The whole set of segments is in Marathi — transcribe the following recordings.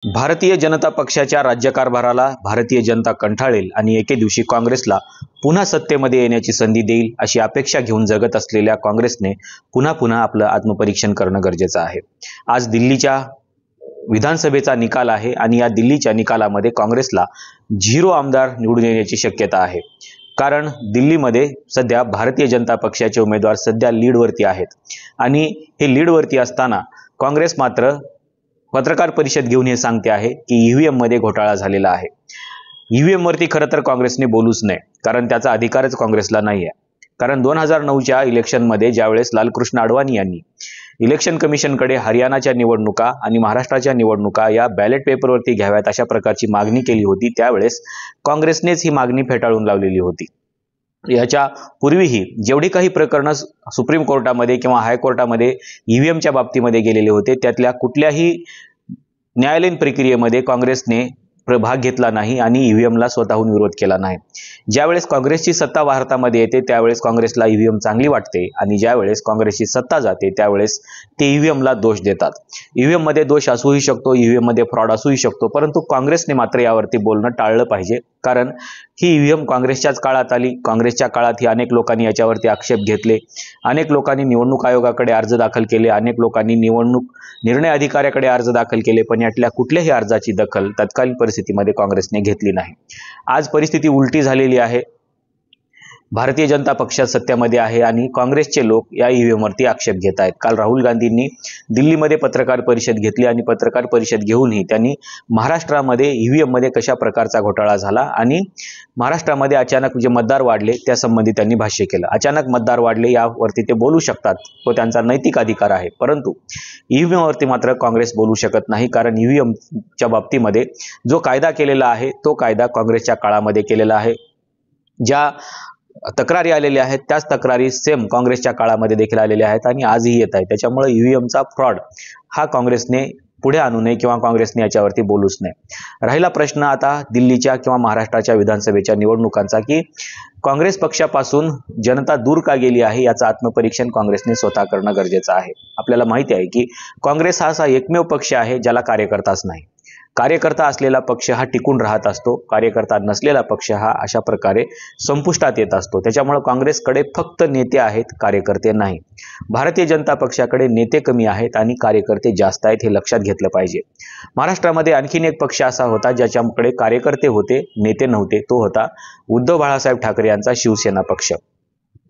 भारतीय जनता पक्षाच्या राज्यकारभाराला भारतीय जनता कंटाळेल आणि एके दिवशी काँग्रेसला पुन्हा सत्तेमध्ये येण्याची संधी देईल अशी अपेक्षा घेऊन जगत असलेल्या काँग्रेसने पुन्हा आपलं आत्मपरीक्षण करणं गरजेचं आहे। आज दिल्लीच्या विधानसभेचा निकाल आहे आणि या दिल्लीच्या निकालामध्ये काँग्रेसला 0 आमदार निवडून येण्याची शक्यता आहे। कारण दिल्लीमध्ये सध्या भारतीय जनता पक्षाचे उमेदवार सध्या लीडवरती आहेत आणि हे लीडवरती असताना काँग्रेस मात्र पत्रकार परिषद घेऊन हे सांगते आहे की ईव्हीएम मध्ये घोटाळा झालेला आहे। ईव्हीएम वरती खरं तर काँग्रेसने बोलूच नये, कारण त्याचा अधिकारच काँग्रेसला नाही आहे। कारण 2009च्या इलेक्शनमध्ये ज्यावेळेस लालकृष्ण अडवाणी यांनी इलेक्शन कमिशनकडे हरियाणाच्या निवडणुका आणि महाराष्ट्राच्या निवडणुका या बॅलेट पेपरवरती घ्याव्यात अशा प्रकारची मागणी केली होती, त्यावेळेस काँग्रेसनेच ही मागणी फेटाळून लावलेली होती। याच्या पूर्वीही जेवढी काही प्रकरणं सुप्रीम कोर्टामध्ये किंवा हायकोर्टामध्ये ईव्हीएमच्या बाबतीमध्ये गेलेले होते, त्यातल्या कुठल्याही न्यायालयीन प्रक्रियेमध्ये काँग्रेसने भाग घेतला नाही आणि ईव्हीएमला स्वतःहून विरोध केला नाही। ज्यावेळेस काँग्रेसची सत्ता भारतामध्ये येते त्यावेळेस काँग्रेसला ईव्हीएम चांगली वाटते आणि ज्यावेळेस काँग्रेसची सत्ता जाते त्यावेळेस ते ईव्हीएमला दोष देतात। ईव्हीएम मध्ये दोष असूही शकतो, ईव्हीएम मध्ये फ्रॉड असूही शकतो, परंतु काँग्रेसने मात्र यावरती बोलणं टाळलं पाहिजे। कारण ही ईव्हीएम काँग्रेसच्याच काळात आली, काँग्रेसच्या काळात ही अनेक लोकांनी याच्यावरती आक्षेप घेतले, अनेक लोकांनी निवडणूक आयोगाकडे अर्ज दाखल केले, अनेक लोकांनी निवडणूक निर्णय अधिकाऱ्याकडे अर्ज दाखल केले, पण यातल्या कुठल्याही अर्जाची दखल तत्कालीन परिस्थितीमध्ये काँग्रेसने घेतली नाही। आज परिस्थिती उलटी झालेली आहे। भारतीय जनता पक्ष सत्तेमध्ये आहे आणि काँग्रेसचे लोक या ईव्हीएमवरती आक्षेप घेत आहेत। काल राहुल गांधींनी दिल्लीमध्ये पत्रकार परिषद घेतली आणि पत्रकार परिषद घेऊनही त्यांनी महाराष्ट्रामध्ये ईव्हीएममध्ये कशा प्रकारचा घोटाळा झाला आणि महाराष्ट्रामध्ये अचानक जे मतदार वाढले त्या संबंधी त्यांनी भाष्य केलं। अचानक मतदार वाढले यावरती ते बोलू शकतात, तो त्यांचा नैतिक अधिकार आहे, परंतु ईव्हीएमवरती मात्र काँग्रेस बोलू शकत नाही। कारण ईव्हीएमच्या बाबतीमध्ये जो कायदा केलेला आहे तो कायदा काँग्रेसच्या काळामध्ये केलेला आहे। ज्या तक्रारी आलेल्या आहेत त्याच तक्रारी सेम काँग्रेसच्या काळामध्ये देखील आलेल्या आहेत आणि आजही येत आहे। त्याच्यामुळे ईव्हीएमचा फ्रॉड हा काँग्रेसने पुढे आणू नये किंवा काँग्रेसने याच्यावरती बोलूच नये। राहिला प्रश्न आता दिल्लीच्या किंवा महाराष्ट्राच्या विधानसभेच्या निवडणुकांचा की काँग्रेस पक्षापासून जनता दूर का गेली आहे याचं आत्मपरीक्षण काँग्रेसने स्वतः करणं गरजेचं आहे। आपल्याला माहिती आहे की काँग्रेस हा असा एकमेव पक्ष आहे ज्याला कार्यकर्ताच नाही। कार्यकर्ता असलेला पक्ष हा टिकून राहत असतो, कार्यकर्ता नसलेला पक्ष हा अशा प्रकारे संपुष्टात येत असतो। त्याच्यामुळे काँग्रेसकडे फक्त नेते आहेत, कार्यकर्ते नाही। भारतीय जनता पक्षाकडे नेते कमी आहेत आणि कार्यकर्ते जास्त आहेत, हे लक्षात घेतलं पाहिजे। महाराष्ट्रामध्ये आणखीन एक पक्ष असा होता ज्याच्याकडे कार्यकर्ते होते, नेते नव्हते, तो होता उद्धव बाळासाहेब ठाकरे यांचा शिवसेना पक्ष।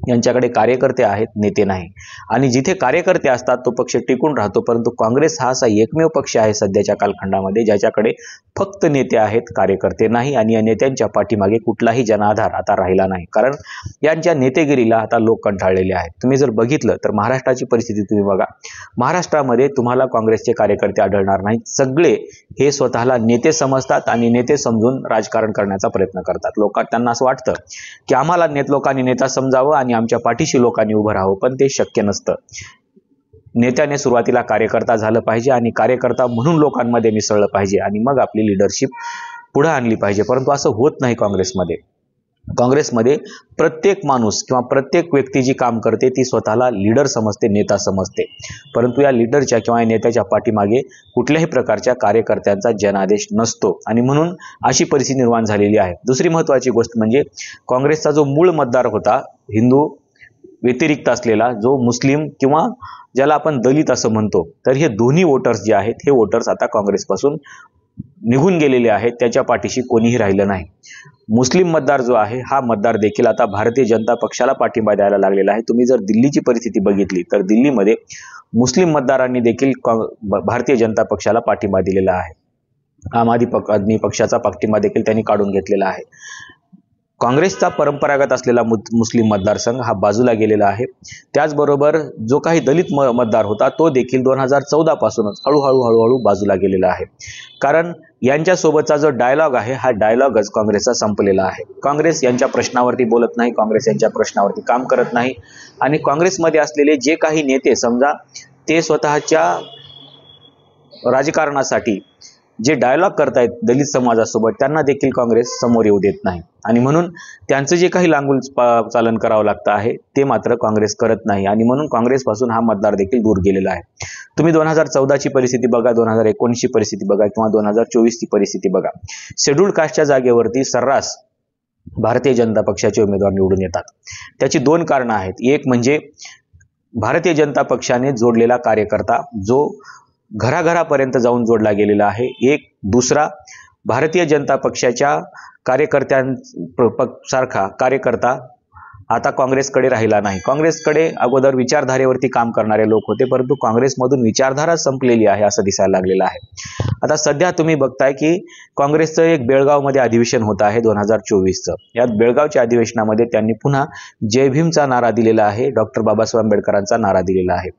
यांच्याकडे कार्यकर्ते आहेत, नेते नाही, आणि जिथे कार्यकर्ते असतात तो पक्ष टिकून राहतो। परंतु काँग्रेस हा असा एकमेव पक्ष आहे सध्याच्या कालखंडामध्ये ज्याच्याकडे फक्त नेते आहेत, कार्यकर्ते नाही, आणि या नेत्यांच्या पाठीमागे कुठलाही जनाधार आता राहिला नाही। कारण यांच्या नेतेगिरीला आता लोक कंटाळलेले आहेत। तुम्ही जर बघितलं तर महाराष्ट्राची परिस्थिती तुम्ही बघा, महाराष्ट्रामध्ये तुम्हाला काँग्रेसचे कार्यकर्ते आढळणार नाहीत। सगळे हे स्वतःला नेते समजतात आणि नेते समजून राजकारण करण्याचा प्रयत्न करतात। त्यांना असं वाटतं की आम्हाला लोकांनी नेता समजावं आणि आमच्या पाठीशी लोकांनी उभं राहावं, पण ते शक्य नसतं। नेत्याने सुरुवातीला कार्यकर्ता झालं पाहिजे आणि कार्यकर्ता म्हणून लोकांमध्ये मिसळलं पाहिजे आणि मग आपली लीडरशिप पुढे आणली पाहिजे, परंतु असं होत नाही काँग्रेसमध्ये। काँग्रेसमध्ये प्रत्येक माणूस किंवा प्रत्येक व्यक्ती जी काम करते ती स्वतःला लीडर समजते, नेता समजते, परंतु या लीडरच्या किंवा नेत्याच्या पाठीमागे कुठल्याही प्रकारच्या कार्यकर्त्यांचा जनादेश नसतो आणि म्हणून अशी परिस्थिती निर्माण झालेली आहे। दुसरी महत्त्वाची गोष्ट म्हणजे काँग्रेसचा जो मूळ मतदार होता, हिंदू व्यतिरिक्त असलेला जो मुस्लिम किंवा ज्याला आपण दलित असं म्हणतो, तर हे दोन्ही वोटर्स जे आहेत हे वोटर्स आता काँग्रेसपासून निघून गेलेले आहेत, त्याच्या पाठीशी कोणीही राहिलं नाही। मुस्लिम मतदार जो आहे हा मतदार देखील आता भारतीय जनता पक्षाला पाठिंबा द्यायला लागलेला आहे। तुम्ही जर दिल्लीची परिस्थिती बघितली तर दिल्लीमध्ये मुस्लिम मतदारांनी देखील भारतीय जनता पक्षाला पाठिंबा दिलेला आहे। आम आदमी पक्षाचा पाठिंबा देखील त्यांनी काढून घेतलेला आहे। काँग्रेसचा परंपरागत असलेला मुस्लिम मतदारसंघ हा बाजूला गेलेला आहे। त्याचबरोबर जो काही दलित मतदार होता तो देखील 2014 पासूनच हळूहळू बाजूला गेलेला आहे। कारण यांच्यासोबतचा जो डायलॉग आहे हा डायलॉगच काँग्रेसचा संपलेला आहे। काँग्रेस यांच्या प्रश्नावरती बोलत नाही, काँग्रेस यांच्या प्रश्नावरती काम करत नाही, आणि काँग्रेसमध्ये असलेले जे काही नेते समजा ते स्वतःच्या राजकारणासाठी जे डायलॉग करतायत दलित समाजासोबत त्यांना देखील काँग्रेस समोर येऊ देत नाही आणि म्हणून त्यांचं जे काही लांगुल चालन करावं लागतं आहे ते मात्र काँग्रेस करत नाही आणि म्हणून काँग्रेसपासून हा मतदार देखील दूर गेलेला आहे. तुम्ही 2014ची परिस्थिती बघा, 2019ची परिस्थिती बघा किंवा 2024ची परिस्थिती बघा. शेड्यूल्ड कास्टच्या जागेवरती सर्रास भारतीय जनता पक्षाचे उमेदवार निवडून येतात. त्याची दोन कारणं आहेत. एक म्हणजे भारतीय जनता पक्षाने जोडलेला कार्यकर्ता जो घराघरापर्यंत जाऊन जोडला गेलेला आहे. एक दुसरा भारतीय जनता पक्षाच्या सारखा कार्यकर्ता आता काँग्रेसकडे राहिला नाही. काँग्रेसकडे अगोदर विचारधारेवरती काम करणारे लोक होते, परंतु काँग्रेसमधून विचारधारा संपलेली आहे असं दिसायला लागलेलं आहे. आता सध्या तुम्ही बघताय की काँग्रेसचं एक बेळगावमध्ये अधिवेशन होत आहे 2024चं. यात बेळगावच्या अधिवेशनामध्ये त्यांनी पुन्हा जय भीमचा नारा दिलेला आहे, डॉक्टर बाबासाहेब आंबेडकरांचा नारा दिलेला आहे.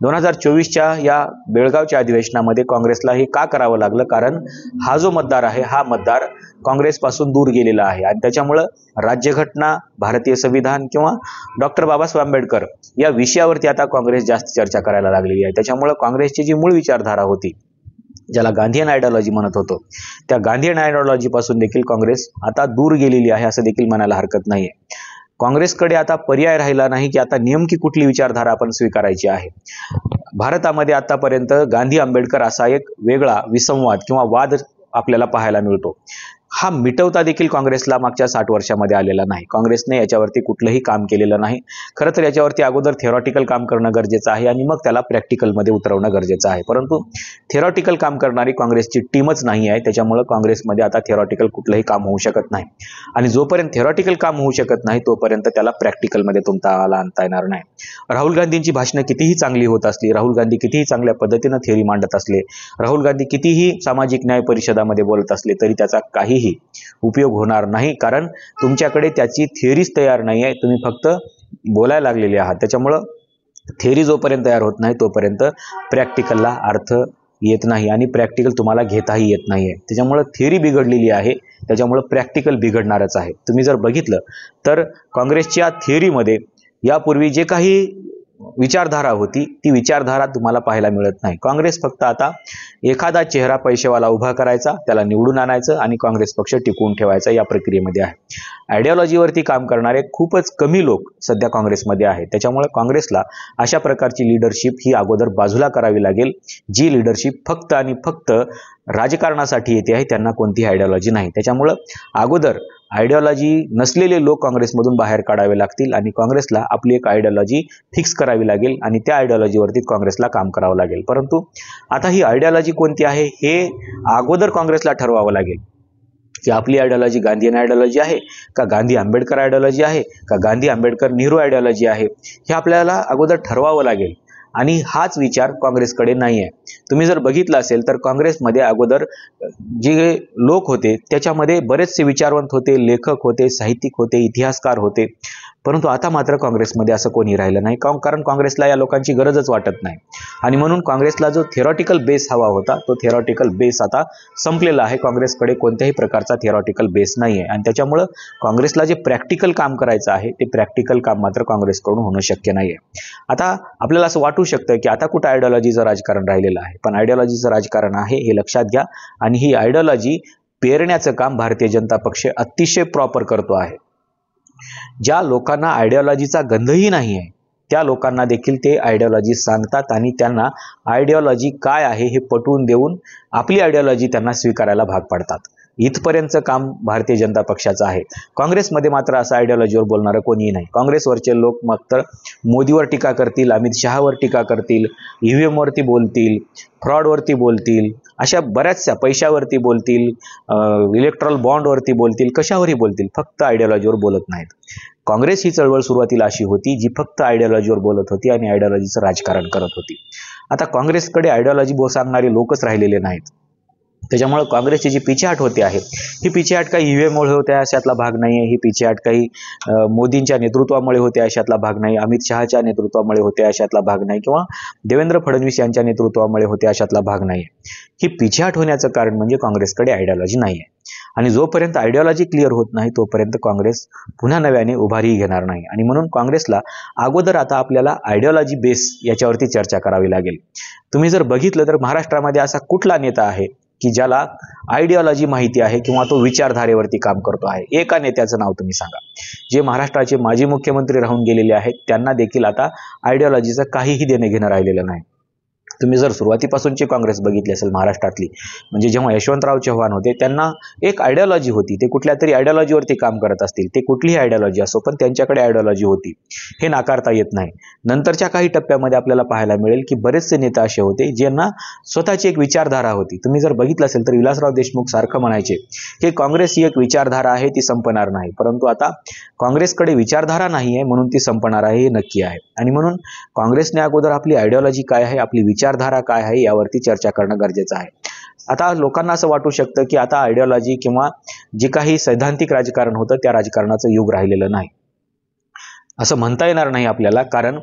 2024च्या या बेळगावच्या अधिवेशनामध्ये काँग्रेसला हे का करावं लागलं? कारण हा जो मतदार आहे हा मतदार काँग्रेसपासून दूर गेलेला आहे आणि त्याच्यामुळं राज्यघटना, भारतीय संविधान किंवा डॉक्टर बाबासाहेब आंबेडकर या विषयावरती आता काँग्रेस जास्त चर्चा करायला लागलेली आहे. त्याच्यामुळं काँग्रेसची जी मूळ विचारधारा होती, ज्याला गांधीयन आयडिओलॉजी म्हणत होतो, त्या गांधीयन आयडिओलॉजी पासून देखील काँग्रेस आता दूर गेलेली आहे असं देखील म्हणायला हरकत नाहीये. काँग्रेसकडे आता पर्याय राहिला नाही की आता नेमकी कुठली विचारधारा आपण स्वीकारायची आहे. भारतामध्ये आतापर्यंत गांधी आंबेडकर असा एक वेगळा विसंवाद किंवा वाद आपल्याला पाहायला मिळतो. हा मिटवता देखील काँग्रेसला मागच्या 60 वर्षामध्ये आलेला नाही. काँग्रेसने याच्यावरती कुठलंही काम केलेलं नाही. खरं तर याच्यावरती अगोदर थेरॉटिकल काम करणं गरजेचं आहे आणि मग त्याला प्रॅक्टिकलमध्ये उतरवणं गरजेचं आहे. परंतु थेरॉटिकल काम करणारी काँग्रेसची टीमच नाही आहे. त्याच्यामुळं काँग्रेसमध्ये आता थेरॉटिकल कुठलंही काम होऊ शकत नाही आणि जोपर्यंत थेरॉटिकल काम होऊ शकत नाही तोपर्यंत त्याला प्रॅक्टिकलमध्ये तुमचा आणता येणार नाही. राहुल गांधींची भाषणं कितीही चांगली होत असली, राहुल गांधी कितीही चांगल्या पद्धतीनं थेअरी मांडत असले, राहुल गांधी कितीही सामाजिक न्याय परिषदामध्ये बोलत असले तरी त्याचा काहीही उपयोग होणार नाही. कारण तुमच्याकडे त्याची थेअरीच तयार नाही आहे, तुम्ही फक्त बोलायला लागलेले आहात. त्याच्यामुळं थेअरी जोपर्यंत तयार होत नाही तोपर्यंत प्रॅक्टिकलला अर्थ येत नाही आणि प्रॅक्टिकल तुम्हाला घेताही येत नाहीये. त्याच्यामुळं थेअरी बिघडलेली आहे, त्याच्यामुळं प्रॅक्टिकल बिघडणारच आहे. तुम्ही जर बघितलं तर काँग्रेसच्या थेअरीमध्ये यापूर्वी जे काही विचारधारा होती ती विचारधारा तुम्हाला पाहायला मिळत नाही. काँग्रेस फक्त आता एखादा चेहरा पैसेवाला उभा करायचा, त्याला निवडून आणायचं आणि काँग्रेस पक्ष टिकवून ठेवायचा या प्रक्रियेमध्ये आहे. आयडिओलॉजीवरती काम करणारे खूपच कमी लोक सध्या काँग्रेसमध्ये आहेत. त्याच्यामुळे काँग्रेसला अशा प्रकारची लीडरशिप ही अगोदर बाजूला करावी लागेल, जी लीडरशिप फक्त आणि फक्त राजकारणासाठी येते आहे, त्यांना कोणतीही आयडिओलॉजी नाही. त्याच्यामुळं अगोदर आयडिओलॉजी नसलेले लोक काँग्रेसमधून बाहेर काढावे लागतील आणि काँग्रेसला आपली एक आयडिओलॉजी फिक्स करावी लागेल आणि त्या आयडिओलॉजीवरती काँग्रेसला काम करावं लागेल. परंतु आता ही आयडिओलॉजी कोणती आहे हे अगोदर काँग्रेसला ठरवावं लागेल की आपली आयडिओलॉजी गांधीयन आयडिओलॉजी आहे का गांधी आंबेडकर आयडिओलॉजी आहे का गांधी आंबेडकर नेहरू आयडिओलॉजी आहे, हे आपल्याला अगोदर ठरवावं लागेल आणि हाच विचार काँग्रेसकडे नाही आहे. तुम्ही जर बघितलं असेल तर काँग्रेसमध्ये अगोदर जे लोक होते त्याच्यामध्ये बरेचसे विचारवंत होते, लेखक होते, साहित्यिक होते, इतिहासकार होते. परंतु आता मात्र काँग्रेसमध्ये असं कोणी राहिलं नाही, कारण काँग्रेसला या लोकांची गरजच वाटत नाही आणि म्हणून काँग्रेसला जो थेरॉटिकल बेस हवा होता तो थेरॉटिकल बेस आता संपलेला आहे. काँग्रेसकडे कोणत्याही प्रकारचा थेरॉटिकल बेस नाही आहे आणि त्याच्यामुळं काँग्रेसला जे प्रॅक्टिकल काम करायचं आहे ते प्रॅक्टिकल काम मात्र काँग्रेसकडून होणं शक्य नाही आहे. आता आपल्याला असं वाटू शकतं की आता कुठं आयडिओलॉजीचं राजकारण राहिलेलं आहे, पण आयडिओलॉजीचं राजकारण आहे हे लक्षात घ्या आणि ही आयडिओलॉजी पेरण्याचं काम भारतीय जनता पक्ष अतिशय प्रॉपर करतो आहे. ज्या लोकांना आयडिओलॉजीचा गंधही नाही आहे त्या लोकांना देखील ते आयडिओलॉजी सांगतात आणि त्यांना आयडिओलॉजी काय आहे हे पटवून देऊन आपली आयडिओलॉजी त्यांना स्वीकारायला भाग पाडतात. इथपर्यंतचं काम भारतीय जनता पक्षाचं आहे. काँग्रेसमध्ये मात्र असं आयडिओलॉजीवर बोलणारं कोणीही नाही. काँग्रेसवरचे लोक मात्र मोदीवर टीका करतील, अमित शहावर टीका करतील, ईव्हीएमवरती बोलतील, फ्रॉडवरती बोलतील, अशा बऱ्याचशा पैशावरती बोलतील, इलेक्ट्रॉल बॉन्डवरती बोलतील, कशावरही बोलतील, फक्त आयडिओलॉजीवर बोलत नाहीत. काँग्रेस ही चळवळ सुरुवातीला अशी होती जी फक्त आयडिओलॉजीवर बोलत होती आणि आयडिओलॉजीचं राजकारण करत होती. आता काँग्रेसकडे आयडिओलॉजी सांगणारे लोकच राहिलेले नाहीत. त्याच्यामुळे काँग्रेसची जी पिछेहाट होते आहे ही पिछेहाट काही ईव्हीएममुळे होते अशातला भाग नाही आहे. ही पिछेहाट काही मोदींच्या नेतृत्वामुळे होते अशातला भाग नाही, अमित शहाच्या नेतृत्वामुळे होते अशातला भाग नाही किंवा देवेंद्र फडणवीस यांच्या नेतृत्वामुळे होते अशातला भाग नाही. ही पिछेहाट होण्याचं कारण म्हणजे काँग्रेसकडे आयडिओलॉजी नाही आहे आणि जोपर्यंत आयडिओलॉजी क्लिअर होत नाही तोपर्यंत काँग्रेस पुन्हा नव्याने उभारी घेणार नाही आणि म्हणून काँग्रेसला अगोदर आता आपल्याला आयडिओलॉजी बेस याच्यावरती चर्चा करावी लागेल. तुम्ही जर बघितलं तर महाराष्ट्रामध्ये असा कुठला नेता आहे की ज्याला आयडिओलॉजी माहिती आहे किंवा तो विचारधारेवरती काम करतो आहे? एका नेत्याचं नाव तुम्ही सांगा. जे महाराष्ट्राचे माजी मुख्यमंत्री राहून गेलेले आहेत त्यांना देखील आता आयडिओलॉजीचं काहीही देणं घेणं राहिलेलं नाही. तुम्ही जर सुरुवातीपासूनची काँग्रेस बघितली असेल महाराष्ट्रातली, म्हणजे जेव्हा यशवंतराव चव्हाण होते त्यांना एक आयडिओलॉजी होती. ते कुठल्या तरी आयडिओलॉजीवरती काम करत असतील, ते कुठलीही आयडिओलॉजी असो, पण त्यांच्याकडे आयडिओलॉजी होती, हे नाकारता येत नाही. नंतरच्या काही टप्प्यामध्ये आपल्याला पाहायला मिळेल की बरेचसे नेते असे होते ज्यांना स्वतःची एक विचारधारा होती. तुम्ही जर बघितलं असेल तर विलासराव देशमुख सारखं म्हणायचे की काँग्रेस ही एक विचारधारा आहे, ती संपणार नाही. परंतु आता काँग्रेसकडे विचारधारा नाही आहे म्हणून ती संपणार आहे हे नक्की आहे. आणि म्हणून काँग्रेसने अगोदर आपली आयडिओलॉजी काय आहे, आपली विचारधारा काय आहे यावरती चर्चा करणं गरजेचं आहे. आता लोकांना असं वाटू शकतं की आता आयडिओलॉजी किंवा जे काही सैद्धांतिक राजकारण होतं त्या राजकारणाचं युग राहिलेलं नाही, असं म्हणता येणार नाही आपल्याला. कारण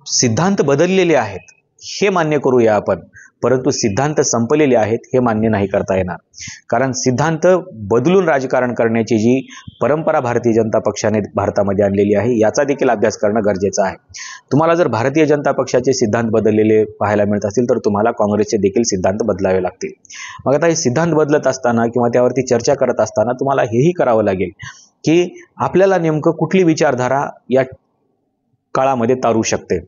सिद्धांत बदललेले आहेत हे मान्य करूया आपण, परंतु सिद्धांत संपलेले आहेत हे मान्य नाही करता येणार. कारण सिद्धांत बदलून राजकारण करण्याची जी परंपरा भारतीय जनता पक्षाने भारतामध्ये आणलेली आहे याचा देखील अभ्यास करणं गरजेचं आहे. तुम्हाला जर भारतीय जनता पक्षाचे सिद्धांत बदललेले पाहायला मिळत असतील तर तुम्हाला काँग्रेसचे देखील सिद्धांत बदलावे लागतील. मग आता हे सिद्धांत बदलत असताना किंवा त्यावरती चर्चा करत असताना तुम्हाला हेही करावं लागेल की आपल्याला नेमकं कुठली विचारधारा या काळामध्ये तारू शकते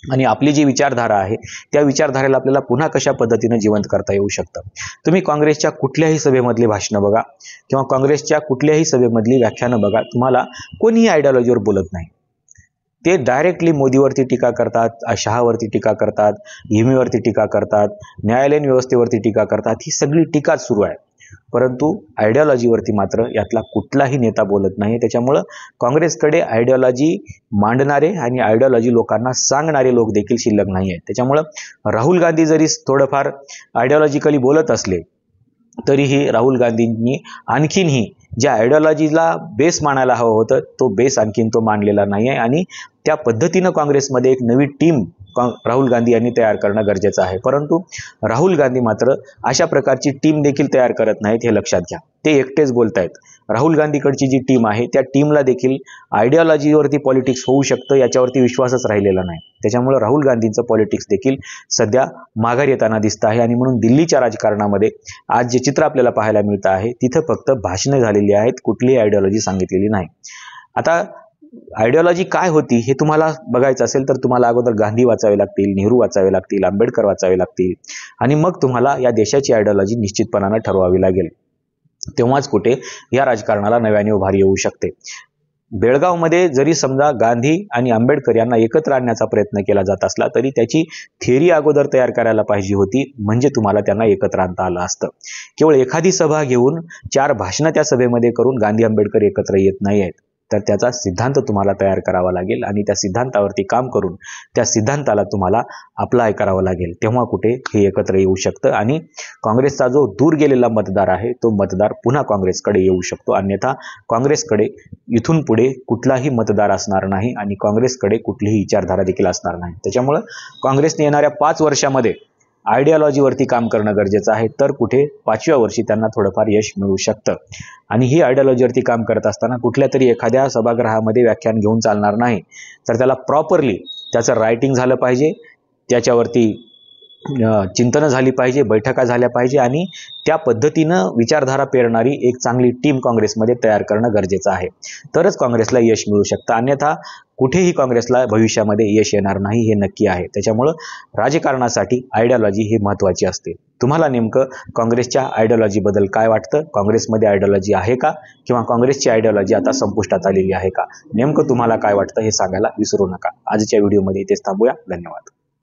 आणि आपली जी विचारधारा आहे त्या विचारधारेला आपल्याला पुन्हा कशा पद्धतीने जिवंत करता येऊ शकतं. तुम्ही काँग्रेसच्या कुठल्याही सभेमधली भाषणं बघा किंवा काँग्रेसच्या कुठल्याही सभेमधली व्याख्यानं बघा, तुम्हाला कोणीही आयडिओलॉजीवर बोलत नाही. ते डायरेक्टली मोदीवरती टीका करतात, शहावरती टीका करतात, हिमीवरती टीका करतात, न्यायालयीन व्यवस्थेवरती टीका करतात. ही सगळी टीकाच सुरू आहे, परंतु आयडिओलॉजीवरती मात्र यातला कुठलाही नेता बोलत नाही. त्याच्यामुळं काँग्रेसकडे आयडिओलॉजी मांडणारे आणि आयडिओलॉजी लोकांना सांगणारे लोक देखील शिल्लक नाही आहेत. त्याच्यामुळं राहुल गांधी जरी थोडंफार आयडिओलॉजिकली बोलत असले तरीही राहुल गांधींनी आणखीनही ज्या आयडिओलॉजीला बेस मानायला हवं होतं तो बेस आणखीन तो मांडलेला नाही आहे. आणि त्या पद्धतीनं काँग्रेसमध्ये एक नवी टीम राहुल गांधी यांनी तयार करणं गरजेचं आहे. परंतु राहुल गांधी मात्र अशा प्रकारची टीम देखील तयार करत नाहीत, हे लक्षात घ्या. ते एकटेच बोलत आहेत. राहुल गांधीकडची जी टीम आहे त्या टीमला देखील आयडिओलॉजीवरती पॉलिटिक्स होऊ शकतं याच्यावरती विश्वासच राहिलेला नाही. त्याच्यामुळे राहुल गांधींचं पॉलिटिक्स देखील सध्या माघार येताना दिसतं आहे. आणि म्हणून दिल्लीच्या राजकारणामध्ये आज जे चित्र आपल्याला पाहायला मिळतं आहे तिथं फक्त भाषणं झालेली आहेत, कुठलीही आयडिओलॉजी सांगितलेली नाही. आता आयडिओलॉजी काय होती हे तुम्हाला बघायचं असेल तर तुम्हाला अगोदर गांधी वाचावे लागतील, नेहरू वाचावे लागतील, आंबेडकर वाचावे लागतील आणि मग तुम्हाला या देशाची आयडिओलॉजी निश्चितपणानं ठरवावी लागेल. तेव्हाच कुठे या राजकारणाला नव्याने उभारी येऊ शकते. बेळगावमध्ये जरी समजा गांधी आणि आंबेडकर यांना एकत्र आणण्याचा प्रयत्न केला जात असला तरी त्याची थिअरी अगोदर तयार करायला पाहिजे होती, म्हणजे तुम्हाला त्यांना एकत्र आणता आलं असतं. केवळ एखादी सभा घेऊन 4 भाषणं त्या सभेमध्ये करून गांधी आंबेडकर एकत्र येत नाही आहेत, तर त्याचा सिद्धांत तुम्हाला तयार करावा लागेल आणि त्या सिद्धांतावरती काम करून त्या सिद्धांताला तुम्हाला अप्लाय करावं लागेल. तेव्हा कुठे हे एकत्र येऊ शकतं आणि काँग्रेसचा जो दूर गेलेला मतदार आहे तो मतदार पुन्हा काँग्रेसकडे येऊ शकतो. अन्यथा काँग्रेसकडे इथून पुढे कुठलाही मतदार असणार नाही आणि काँग्रेसकडे कुठलीही विचारधारा देखील असणार नाही. त्याच्यामुळं काँग्रेसने येणाऱ्या 5 वर्षामध्ये आयडिओलॉजीवरती काम करणं गरजेचं आहे, तर कुठे 5व्या वर्षी त्यांना थोडंफार यश मिळू शकतं. आणि ही आयडिओलॉजीवरती काम करत असताना कुठल्या तरी एखाद्या सभागृहामध्ये व्याख्यान घेऊन चालणार नाही, तर त्याला प्रॉपरली त्याचं रायटिंग झालं पाहिजे, त्याच्यावरती चिंतनं झाली पाहिजे, बैठका झाल्या पाहिजे आणि त्या पद्धतीनं विचारधारा पेरणारी एक चांगली टीम काँग्रेसमध्ये तयार करणं गरजेचं आहे, तरच काँग्रेसला यश मिळू शकतं. अन्यथा कुठेही काँग्रेसला भविष्यामध्ये यश येणार नाही हे नक्की आहे. त्याच्यामुळं राजकारणासाठी आयडिओलॉजी ही महत्त्वाची असते. तुम्हाला नेमकं काँग्रेसच्या आयडिओलॉजीबद्दल काय वाटतं? काँग्रेसमध्ये आयडिओलॉजी आहे का किंवा काँग्रेसची आयडिओलॉजी आता संपुष्टात आलेली आहे का? नेमकं तुम्हाला काय वाटतं हे सांगायला विसरू नका. आजच्या व्हिडिओमध्ये इथेच थांबूया. धन्यवाद.